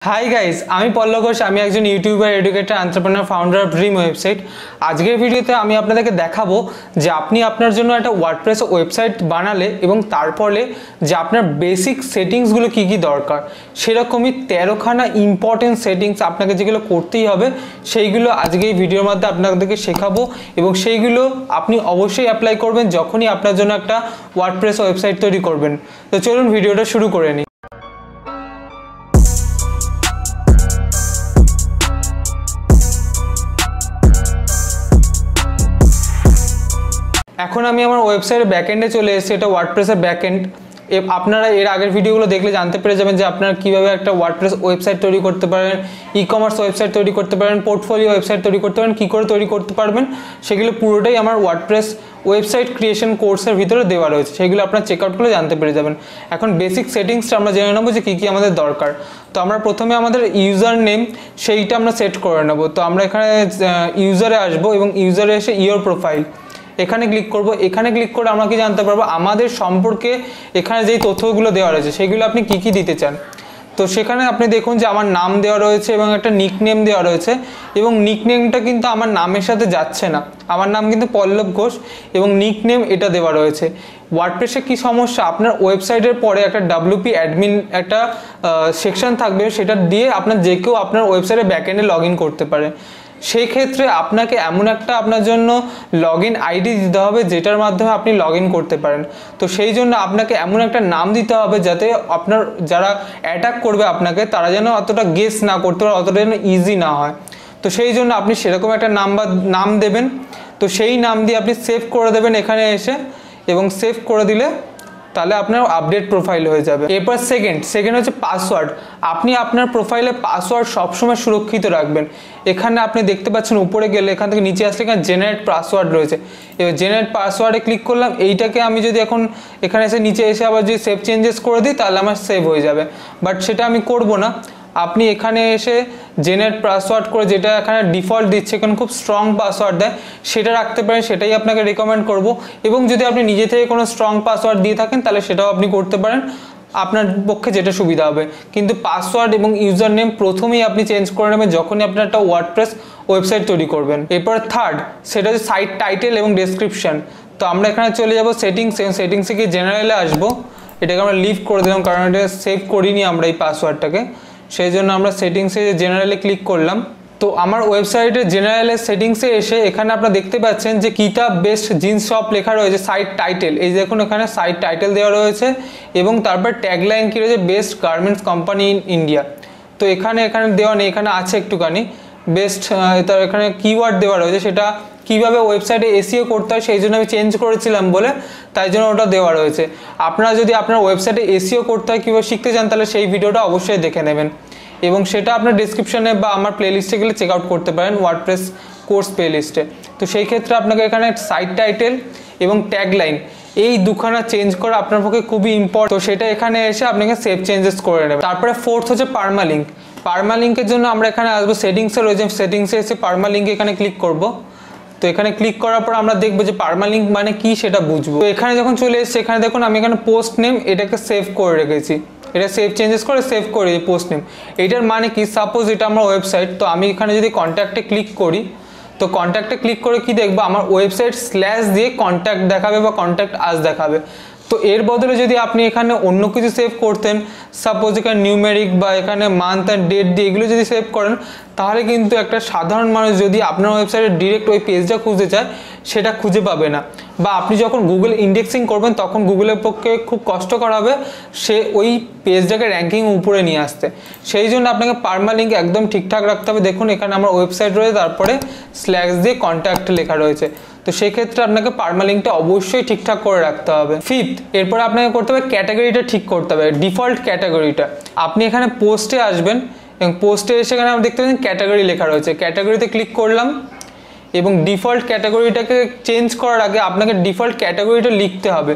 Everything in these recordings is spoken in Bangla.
हाई गाइज আমি পল্লব ঘোষ আমি একজন YouTuber educator entrepreneur founder of dream website. আজকের ভিডিওতে আমি আপনাদেরকে দেখাবো যে আপনি আপনার জন্য একটা ওয়ার্ডপ্রেস ওয়েবসাইট বানালে এবং তারপরে যে আপনার বেসিক সেটিংসগুলো কী কী দরকার, সেরকমই 13খানা ইম্পর্টেন্ট সেটিংস আপনাকে যেগুলো করতেই হবে সেইগুলো আজকে এই ভিডিওর মধ্যে আপনাদেরকে শেখাবো এবং সেইগুলো আপনি অবশ্যই অ্যাপ্লাই করবেন যখনই আপনার জন্য একটা ওয়ার্ডপ্রেস ওয়েবসাইট তৈরি করবেন। তো চলুন ভিডিওটা শুরু করে নিই। এখন আমি আমার ওয়েবসাইটের ব্যাকএন্ডে চলে এসেছি। এটা ওয়ার্ডপ্রেসের ব্যাকএন্ড। আপনারা এর আগের ভিডিওগুলো দেখলে জানতে পেরে যাবেন যে আপনারা কীভাবে একটা ওয়ার্ডপ্রেস ওয়েবসাইট তৈরি করতে পারেন, ই কমার্স ওয়েবসাইট তৈরি করতে পারেন, পোর্টফোলিও ওয়েবসাইট তৈরি করতে পারেন, কী করে তৈরি করতে পারবেন সেগুলো পুরোটাই আমার ওয়ার্ডপ্রেস ওয়েবসাইট ক্রিয়েশন কোর্সের ভিতরে দেওয়া রয়েছে। সেগুলো আপনারা চেক আউট করে জানতে পেরে যাবেন। এখন বেসিক সেটিংসটা আমরা জেনে নেবো যে কী কী আমাদের দরকার। তো আমরা প্রথমে আমাদের ইউজার নেম সেইটা আমরা সেট করে নেব। তো আমরা এখানে ইউজারে আসবো এবং ইউজারে এসে ইওর প্রোফাইল এখানে ক্লিক করব। এখানে ক্লিক করে আমরা কি জানতে পারবো আমাদের সম্পর্কে এখানে যেই তথ্যগুলো দেওয়া রয়েছে সেগুলো আপনি কি কি দিতে চান। তো সেখানে আপনি দেখুন যে আমার নাম দেওয়া রয়েছে এবং একটা নিকনেম দেওয়া রয়েছে এবং নিকনেমটা কিন্তু আমার নামের সাথে যাচ্ছে না। আমার নাম কিন্তু পল্লব ঘোষ এবং নিকনেম এটা দেওয়া রয়েছে। ওয়ার্ডপ্রেসে কি সমস্যা, আপনার ওয়েবসাইটের পরে একটা WP অ্যাডমিন একটা সেকশন থাকবে, সেটা দিয়ে আপনার যে কেউ আপনার ওয়েবসাইটে ব্যাকএন্ডে লগ ইন করতে পারে। সেই ক্ষেত্রে আপনাকে এমন একটা আপনার জন্য লগ ইন আইডি দিতে হবে যেটার মাধ্যমে আপনি লগ ইন করতে পারেন। তো সেই জন্য আপনাকে এমন একটা নাম দিতে হবে যাতে আপনার যারা অ্যাটাক করবে আপনাকে তারা যেন অতটা গেস না করতে পারে, অতটা যেন ইজি না হয়। তো সেই জন্য আপনি সেরকম একটা নাম দেবেন। তো সেই নাম দিয়ে আপনি সেভ করে দেবেন এখানে এসে এবং সেভ করে দিলে তাহলে আপনার আপডেট প্রোফাইল হয়ে যাবে। এরপর সেকেন্ড হচ্ছে পাসওয়ার্ড। আপনি আপনার প্রোফাইলে পাসওয়ার্ড সবসময় সুরক্ষিত রাখবেন। এখানে আপনি দেখতে পাচ্ছেন উপরে গেলে এখান থেকে নিচে আসলে এখানে জেনারেট পাসওয়ার্ড রয়েছে। এবার জেনারেট পাসওয়ার্ডে ক্লিক করলাম। এইটাকে আমি যদি এখন এখানে এসে নিচে এসে আবার যদি সেভ চেঞ্জেস করে দিই তাহলে আমার সেভ হয়ে যাবে, বাট সেটা আমি করব না। আপনি এখানে এসে জেনারেট পাসওয়ার্ড করে যেটা এখানে ডিফল্ট দিচ্ছে, এখানে খুব স্ট্রং পাসওয়ার্ড দেয়, সেটা রাখতে পারেন, সেটাই আপনাকে রেকমেন্ড করব। এবং যদি আপনি নিজে থেকে কোনো স্ট্রং পাসওয়ার্ড দিয়ে থাকেন তাহলে সেটাও আপনি করতে পারেন, আপনার পক্ষে যেটা সুবিধা হবে। কিন্তু পাসওয়ার্ড এবং ইউজার নেম প্রথমেই আপনি চেঞ্জ করে নেবেন যখনই আপনি একটা ওয়ার্ডপ্রেস ওয়েবসাইট তৈরি করবেন। এরপর থার্ড সেটা হচ্ছে সাইট টাইটেল এবং ডেসক্রিপশন। তো আমরা এখানে চলে যাব সেটিংসে গিয়ে জেনারেলে আসবো। এটাকে আমরা লিভ করে দিলাম কারণ এটা সেভ করিনি আমরা এই পাসওয়ার্ডটাকে, সেই জন্য আমরা সেটিংসে জেনারেলে ক্লিক করলাম। তো আমার ওয়েবসাইটের জেনারেলের সেটিংসে এসে এখানে আপনারা দেখতে পাচ্ছেন যে কিতাব বেস্ট জিন্স শপ লেখা রয়েছে। সাইট টাইটেল এই দেখুন এখানে সাইট টাইটেল দেওয়া রয়েছে এবং তারপর ট্যাগলাইন কী রয়েছে, best garments company in India. তো এখানে দেওয়া নেই, এখানে আছে একটুখানি বেস্ট। তার এখানে কিওয়ার্ড দেওয়া রয়েছে, সেটা কীভাবে ওয়েবসাইটে এসইও করতে হয় সেই জন্য আমি চেঞ্জ করেছিলাম বলে তাই জন্য ওটা দেওয়া রয়েছে। আপনারা যদি আপনার ওয়েবসাইটে এসইও করতে হয় কীভাবে শিখতে চান তাহলে সেই ভিডিওটা অবশ্যই দেখে নেবেন এবং সেটা আপনার ডিসক্রিপশনে বা আমার প্লেলিস্টে গেলে চেক আউট করতে পারেন ওয়ার্ডপ্রেস কোর্স প্লেলিস্টে। তো সেই ক্ষেত্রে আপনাকে এখানে সাইট টাইটেল এবং ট্যাগলাইন এই দুখানা চেঞ্জ করা আপনার পক্ষে খুবই ইম্পর্টেন্ট। তো সেটা এখানে এসে আপনাকে সেভ চেঞ্জেস করে নেবেন। তারপরে ফোর্থ হচ্ছে পারমালিঙ্ক। পারমালিঙ্কের জন্য আমরা এখানে আসবো সেটিংসে রয়েছে, সেটিংসে এসে পারমালিঙ্কে এখানে ক্লিক করব। তো এখানে ক্লিক করার পর আমরা দেখবো যে পারমালিঙ্ক মানে কি সেটা বুঝবো। তো এখানে যখন চলে এসেছে এখানে দেখুন আমি এখানে পোস্ট নেম এটাকে সেভ করে রেখেছি, এটা সেভ চেঞ্জেস করে সেভ করে পোস্ট নেম। এটার মানে কি, সাপোজ এটা আমার ওয়েবসাইট, তো আমি এখানে যদি কন্ট্যাক্টে ক্লিক করি তো কন্ট্যাক্টে ক্লিক করে কি দেখবো আমার ওয়েবসাইট স্ল্যাশ দিয়ে কন্ট্যাক্ট দেখাবে বা কন্ট্যাক্ট আস দেখাবে। তো এর বদলে যদি আপনি এখানে অন্য কিছু সেভ করতেন, সাপোজ এখানে নিউমেরিক বা এখানে মান্থ অ্যান্ড ডেট দিয়ে এগুলো যদি সেভ করেন তাহলে কিন্তু একটা সাধারণ মানুষ যদি আপনার ওয়েবসাইটে ডিরেক্ট ওই পেজটা খুঁজতে চায় সেটা খুঁজে পাবে না, বা আপনি যখন গুগল ইন্ডেক্সিং করবেন তখন গুগলের পক্ষে খুব কষ্টকর হবে সে ওই পেজটাকে র্যাঙ্কিং উপরে নিয়ে আসতে। সেই জন্য আপনাকে পারমালিঙ্ক একদম ঠিকঠাক রাখতে হবে। দেখুন এখানে আমার ওয়েবসাইট রয়েছে, তারপরে স্ল্যাশ দিয়ে কন্ট্যাক্ট লেখা রয়েছে। তো সেক্ষেত্রে আপনাকে পারমালিঙ্কটা অবশ্যই ঠিকঠাক করে রাখতে হবে। ফিফথ এরপরে আপনাকে করতে হবে ক্যাটাগরিটা ঠিক করতে হবে, ডিফল্ট ক্যাটাগরিটা। আপনি এখানে পোস্টে আসবেন এবং পোস্টে এসে এখানে আপনি দেখতে পাচ্ছেন ক্যাটাগরি লেখা রয়েছে, ক্যাটাগরিতে ক্লিক করলাম এবং ডিফল্ট ক্যাটাগরিটাকে চেঞ্জ করার আগে আপনাকে ডিফল্ট ক্যাটাগরিটা লিখতে হবে।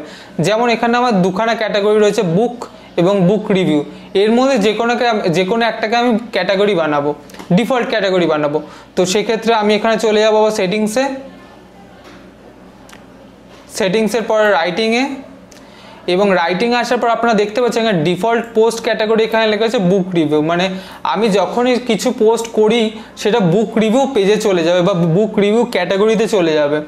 যেমন এখানে আমার দুখানা ক্যাটাগরি রয়েছে, বুক এবং বুক রিভিউ। এর মধ্যে যে কোনো একটাকে আমি ক্যাটাগরি বানাবো, ডিফল্ট ক্যাটাগরি বানাবো। তো সেক্ষেত্রে আমি এখানে চলে যাবো সেটিংসের পরে রাইটিংয়ে এবং রাইটিং আসার পর আপনারা দেখতে পাচ্ছেন এখানে ডিফল্ট পোস্ট ক্যাটাগরি এখানে লেখা আছে বুক রিভিউ, মানে আমি যখনই কিছু পোস্ট করি সেটা বুক রিভিউ পেজে চলে যাবে বা বুক রিভিউ ক্যাটাগরিতে চলে যাবে।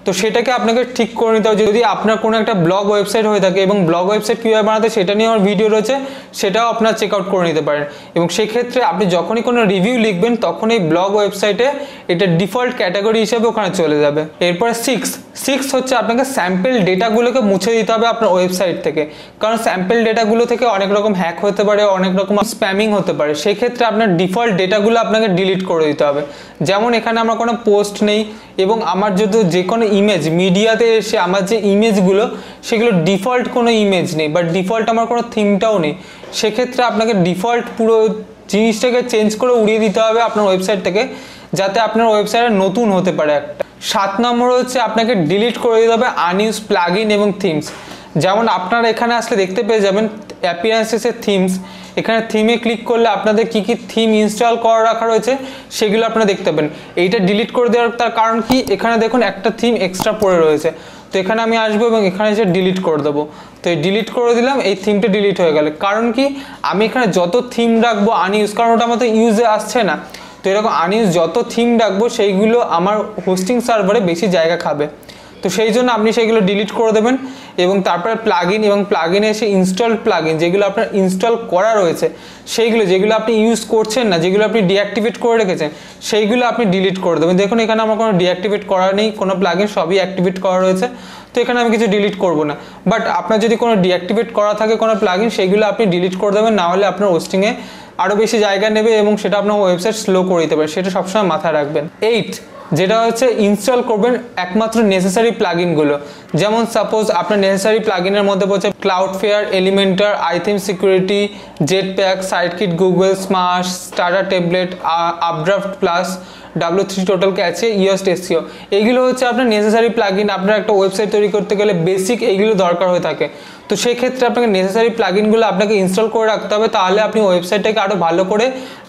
তো সেটাকে আপনাকে ঠিক করে নিতে হবে। যদি আপনার কোনো একটা ব্লগ ওয়েবসাইট হয়ে থাকে এবং ব্লগ ওয়েবসাইট কীভাবে বানাতে সেটা নিয়ে আমার ভিডিও রয়েছে, সেটাও আপনার চেক আউট করে নিতে পারেন। এবং সেক্ষেত্রে আপনি যখনই কোনো রিভিউ লিখবেন তখন এই ব্লগ ওয়েবসাইটে এটা ডিফল্ট ক্যাটাগরি হিসেবে ওখানে চলে যাবে। এরপরে সিক্স হচ্ছে আপনাকে স্যাম্পল ডেটাগুলোকে মুছে দিতে হবে আপনার ওয়েবসাইট থেকে, কারণ স্যাম্পল ডেটাগুলো থেকে অনেক রকম হ্যাক হতে পারে, অনেক রকম স্প্যামিং হতে পারে। সেক্ষেত্রে আপনার ডিফল্ট ডেটাগুলো আপনাকে ডিলিট করে দিতে হবে। যেমন এখানে আমার কোনো পোস্ট নেই এবং আমার যদি যে কোনো ইমেজ মিডিয়াতে এসে আমার যে ইমেজগুলো সেগুলো ডিফল্ট কোনো ইমেজ নেই বা ডিফল্ট আমার কোনো থিমটাও নেই, সেক্ষেত্রে আপনাকে ডিফল্ট পুরো জিনিসটাকে চেঞ্জ করে উড়িয়ে দিতে হবে আপনার ওয়েবসাইট থেকে, যাতে আপনার ওয়েবসাইটে নতুন হতে পারে একটা। 7 নম্বর হচ্ছে আপনাকে ডিলিট করে দিতে হবে আনইউজ প্লাগইন এবং থিমস। যেমন আপনারা এখানে আসলে দেখতে পেয়ে যাবেন অ্যাপিয়ারেন্সেসের থিমস, এখানে থিমে ক্লিক করলে আপনাদের কি কি থিম ইনস্টল করা রাখা রয়েছে সেগুলো আপনারা দেখতে পাবেন। এইটা ডিলিট করে দেওয়ার তার কারণ কি, এখানে দেখুন একটা থিম এক্সট্রা পড়ে রয়েছে, তো এখানে আমি আসবো এবং এখানে এসে ডিলিট করে দেবো। তো এই ডিলিট করে দিলাম, এই থিমটা ডিলিট হয়ে গেল। কারণ কি, আমি এখানে যত থিম রাখবো আনইউজ, কারণ ওটা আমার তো ইউজে আসছে না, তো এরকম আনইউজ যত থিম রাখবো সেইগুলো আমার হোস্টিং সার্ভারে বেশি জায়গা খাবে। তো সেই জন্য আপনি সেইগুলো ডিলিট করে দেবেন। এবং তারপরে প্লাগইন এবং প্লাগইনে এসে ইনস্টলড প্লাগইন যেগুলো আপনার ইনস্টল করা রয়েছে সেইগুলো, যেগুলো আপনি ইউজ করছেন না, যেগুলো আপনি ডিঅ্যাক্টিভেট করে রেখেছেন সেইগুলো আপনি ডিলিট করে দেবেন। দেখুন এখানে আমার কোনো ডিঅ্যাক্টিভেট করা নেই, কোনো প্লাগইন সবই অ্যাক্টিভেট করা রয়েছে, তো এখানে আমি কিছু ডিলিট করব না। বাট আপনার যদি কোনো ডিঅ্যাক্টিভেট করা থাকে কোনো প্লাগইন, সেইগুলো আপনি ডিলিট করে দেবেন, না হলে আপনার হোস্টিংয়ে আরও বেশি জায়গা নেবে এবং সেটা আপনার ওয়েবসাইট স্লো করে দিতে পারে, সেটা সবসময় মাথায় রাখবেন। 8 যেটা হচ্ছে ইনস্টল করবেন একমাত্র নেসেসারি প্লাগইনগুলো। যেমন সাপোজ আপনার নেসেসারি প্লাগইনের মধ্যে পড়ছে Cloudflare, Elementor, iThemes security, Jetpack, Site Kit, Google Smush, starter template, Updraft Plus, W3 Total Cache, Yoast SEO. এইগুলো হচ্ছে আপনার নেসেসারি প্লাগইন। আপনার একটা ওয়েবসাইট তৈরি করতে গেলে বেসিক এইগুলো দরকার হয়ে থাকে, তো সেই ক্ষেত্রে আপনাকে নেসেসারি প্লাগইনগুলো আপনাকে ইনস্টল করে রাখতে হবে, তাহলে আপনি ওয়েবসাইটটাকে আরও ভালো করে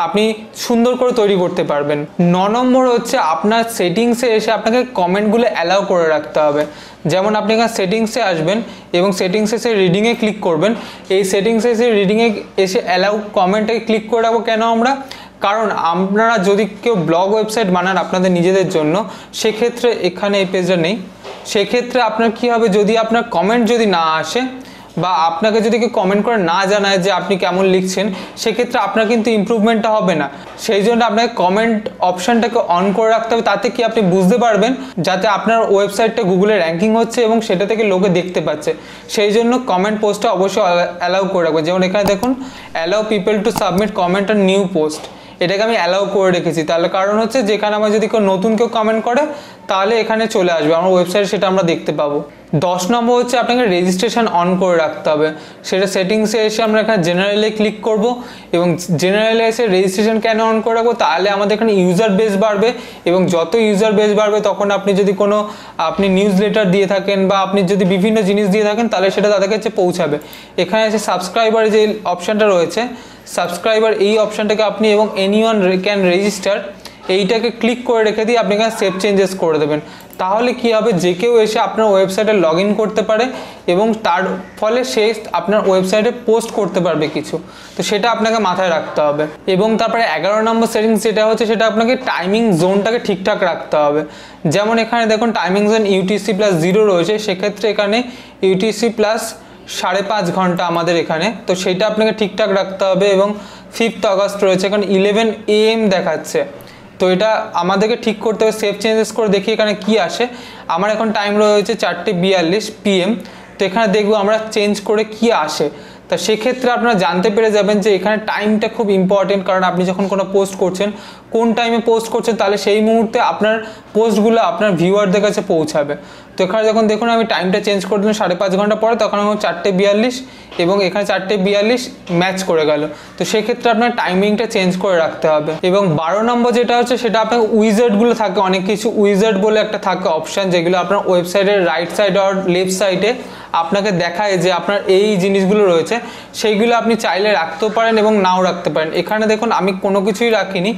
আপনি সুন্দর করে তৈরি করতে পারবেন। 9 নম্বর হচ্ছে আপনার সেটিংসে এসে আপনাকে কমেন্টগুলো অ্যালাউ করে রাখতে হবে। যেমন আপনি এখানে সেটিংসে আসবেন এবং সেটিংসে এসে রিডিংয়ে ক্লিক করবেন। এই সেটিংসে এসে রিডিংয়ে এসে অ্যালাউ কমেন্টে ক্লিক করে রাখবো কেন আমরা, কারণ আপনারা যদি কেউ ব্লগ ওয়েবসাইট বানান আপনাদের নিজেদের জন্য, সেক্ষেত্রে এখানে এই পেজটা নেই, সেক্ষেত্রে আপনার কি হবে, যদি আপনার কমেন্ট যদি না আসে বা আপনাকে যদি কেউ কমেন্ট করে না জানায় যে আপনি কেমন লিখছেন, সেক্ষেত্রে আপনার কিন্তু ইমপ্রুভমেন্টটা হবে না। সেই জন্য আপনাকে কমেন্ট অপশানটাকে অন করে রাখতে হবে, তাতে কি আপনি বুঝতে পারবেন যাতে আপনার ওয়েবসাইটটা গুগলে র্যাঙ্কিং হচ্ছে এবং সেটা থেকে লোকে দেখতে পাচ্ছে। সেই জন্য কমেন্ট পোস্টটা অবশ্যই অ্যালাউ করে রাখবেন। যেমন এখানে দেখুন allow people to submit comment on new post, এটাকে আমি অ্যালাউ করে রেখেছি, তাহলে কারণ হচ্ছে যেখানে আমার যদি কেউ নতুন কেউ কমেন্ট করে তাহলে এখানে চলে আসবে আমার ওয়েবসাইটে, সেটা আমরা দেখতে পাবো। 10 নম্বর হচ্ছে আপনাকে রেজিস্ট্রেশন অন করে রাখতে হবে। সেটা সেটিংসে এসে আমরা এখানে জেনারেলে ক্লিক করব এবং জেনারেলে এসে রেজিস্ট্রেশন কেন অন করে রাখবো, তাহলে আমাদের এখানে ইউজার বেস বাড়বে এবং যত ইউজার বেস বাড়বে তখন আপনি যদি কোনো আপনি নিউজ লেটার দিয়ে থাকেন বা আপনি যদি বিভিন্ন জিনিস দিয়ে থাকেন তাহলে সেটা তাদের কাছে পৌঁছাবে। এখানে এসে সাবস্ক্রাইবার যে অপশানটা রয়েছে, সাবস্ক্রাইবার এই অপশানটাকে আপনি এবং এনিওয়ান ক্যান রেজিস্টার এইটাকে ক্লিক করে রেখে দিয়ে আপনি এখানে সেভ চেঞ্জেস করে দেবেন। তাহলে কি হবে, যে কেউ এসে আপনার ওয়েবসাইটে লগ ইন করতে পারে এবং তার ফলে সে আপনার ওয়েবসাইটে পোস্ট করতে পারবে কিছু, তো সেটা আপনাকে মাথায় রাখতে হবে। এবং তারপরে 11 নম্বর সেটিংস যেটা হচ্ছে, সেটা আপনাকে টাইমিং জোনটাকে ঠিকঠাক রাখতে হবে। যেমন এখানে দেখুন টাইমিং জোন UTC+0 রয়েছে, সেক্ষেত্রে এখানে UTC+ 5.5 ঘন্টা আমাদের এখানে, তো সেটা আপনাকে ঠিকঠাক রাখতে হবে। এবং 5 আগস্ট রয়েছে, এখানে 11 AM দেখাচ্ছে, তো এটা আমাদেরকে ঠিক করতে হবে। সেভ চেঞ্জেস করে দেখি এখানে কি আসে। আমার এখন টাইম রয়েছে 4:42 PM, তো এখানে দেখবো আমরা চেঞ্জ করে কি আসে। তা সেক্ষেত্রে আপনারা জানতে পেরে যাবেন যে এখানে টাইমটা খুব ইম্পর্টেন্ট, কারণ আপনি যখন কোনো পোস্ট করছেন কোন টাইমে পোস্ট করছেন তাহলে সেই মুহূর্তে আপনার পোস্টগুলো আপনার ভিউয়ারদের কাছে পৌঁছাবে। তো এখানে যখন দেখুন আমি টাইমটা চেঞ্জ করে দিলাম 5.5 ঘন্টা পরে, তখন আমার 4:42 এবং এখানে 4:42 ম্যাচ করে গেল। তো সেক্ষেত্রে আপনার টাইমিংটা চেঞ্জ করে রাখতে হবে। এবং 12 নম্বর যেটা হচ্ছে, সেটা আপনার উইজার্ডগুলো থাকে, অনেক কিছু উইজার্ড বলে একটা থাকে অপশান, যেগুলো আপনার ওয়েবসাইটের রাইট সাইড আর লেফট সাইডে আপনাকে দেখায় যে আপনার এই জিনিসগুলো রয়েছে, সেইগুলো আপনি চাইলে রাখতেও পারেন এবং নাও রাখতে পারেন। এখানে দেখুন আমি কোনো কিছুই রাখিনি,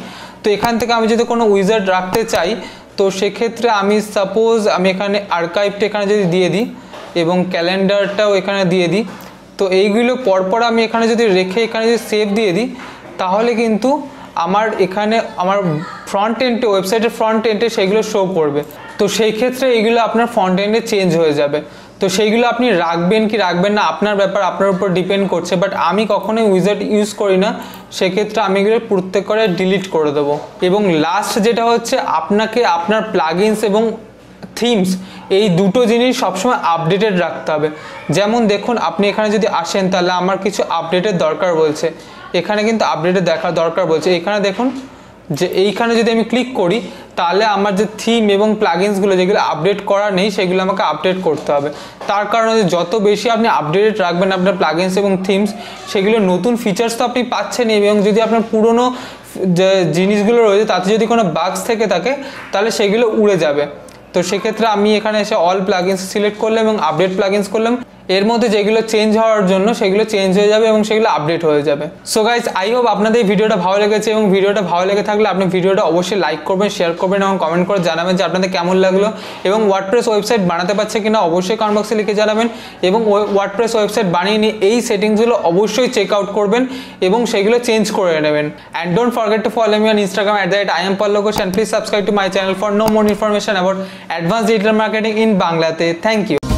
তো এখান থেকে আমি যদি কোনো উইজার্ড রাখতে চাই তো সেক্ষেত্রে আমি সাপোজ আমি এখানে আর্কাইভটা এখানে যদি দিয়ে দিই, এবং ক্যালেন্ডারটাও এখানে দিয়ে দিই। তো এইগুলো পরপর আমি এখানে যদি রেখে এখানে যদি সেভ দিয়ে দিই তাহলে কিন্তু আমার এখানে আমার ফ্রন্ট এন্ডে ওয়েবসাইটের ফ্রন্ট এন্ডে সেগুলো শো করবে। তো সেই ক্ষেত্রে এইগুলো আপনার ফ্রন্ট এন্ডে চেঞ্জ হয়ে যাবে। তো সেইগুলো আপনি রাখবেন কি রাখবেন না আপনার ব্যাপার, আপনার উপর ডিপেন্ড করছে, বাট আমি কখনোই উইজার্ড ইউজ করি না, সেক্ষেত্রে আমি এগুলো প্রত্যেক করে ডিলিট করে দেবো। এবং লাস্ট যেটা হচ্ছে আপনাকে আপনার প্লাগইনস এবং থিমস এই দুটো জিনিস সবসময় আপডেটেড রাখতে হবে। যেমন দেখুন আপনি এখানে যদি আসেন তাহলে আমার কিছু আপডেটের দরকার বলছে, এখানে কিন্তু আপডেটের দেখার দরকার বলছে। এখানে দেখুন যে এইখানে যদি আমি ক্লিক করি তাহলে আমার যে থিম এবং প্লাগইনসগুলো যেগুলো আপডেট করা নেই সেগুলো আমাকে আপডেট করতে হবে। তার কারণে যত বেশি আপনি আপডেটেড রাখবেন আপনার প্লাগইনস এবং থিমস, সেগুলো নতুন ফিচার্স তো আপনি পাচ্ছেন, এবং যদি আপনার পুরনো যে জিনিসগুলো রয়েছে তাতে যদি কোনো বাগস থেকে থাকে তাহলে সেগুলো উড়ে যাবে। তো সেক্ষেত্রে আমি এখানে এসে অল প্লাগইনস সিলেক্ট করলাম এবং আপডেট প্লাগইনস করলাম। এর মধ্যে যেগুলো চেঞ্জ হওয়ার জন্য সেগুলো চেঞ্জ হয়ে যাবে এবং সেগুলো আপডেট হয়ে যাবে। সো গাইজ, আই হোপ আপনাদের এই ভিডিওটা ভালো লেগেছে, এবং ভিডিওটা ভালো লেগে থাকলে আপনি ভিডিওটা অবশ্যই লাইক করবেন, শেয়ার করবেন এবং কমেন্ট করে জানাবেন যে আপনাদের কেমন লাগলো, এবং ওয়ার্ডপ্রেস ওয়েবসাইট বানাতে পারছে কিনা অবশ্যই কমেন্ট বক্সে লিখে জানাবেন। এবং ওয়ার্ডপ্রেস ওয়েবসাইট বানিয়ে নিয়ে এই সেটিংসগুলো অবশ্যই চেক আউট করবেন এবং সেগুলো চেঞ্জ করে নেবেন। And don't forget to follow me on Instagram @IamPallab Ghosh, and please subscribe to my channel for no more information about advanced digital marketing in Bangla. Thank you.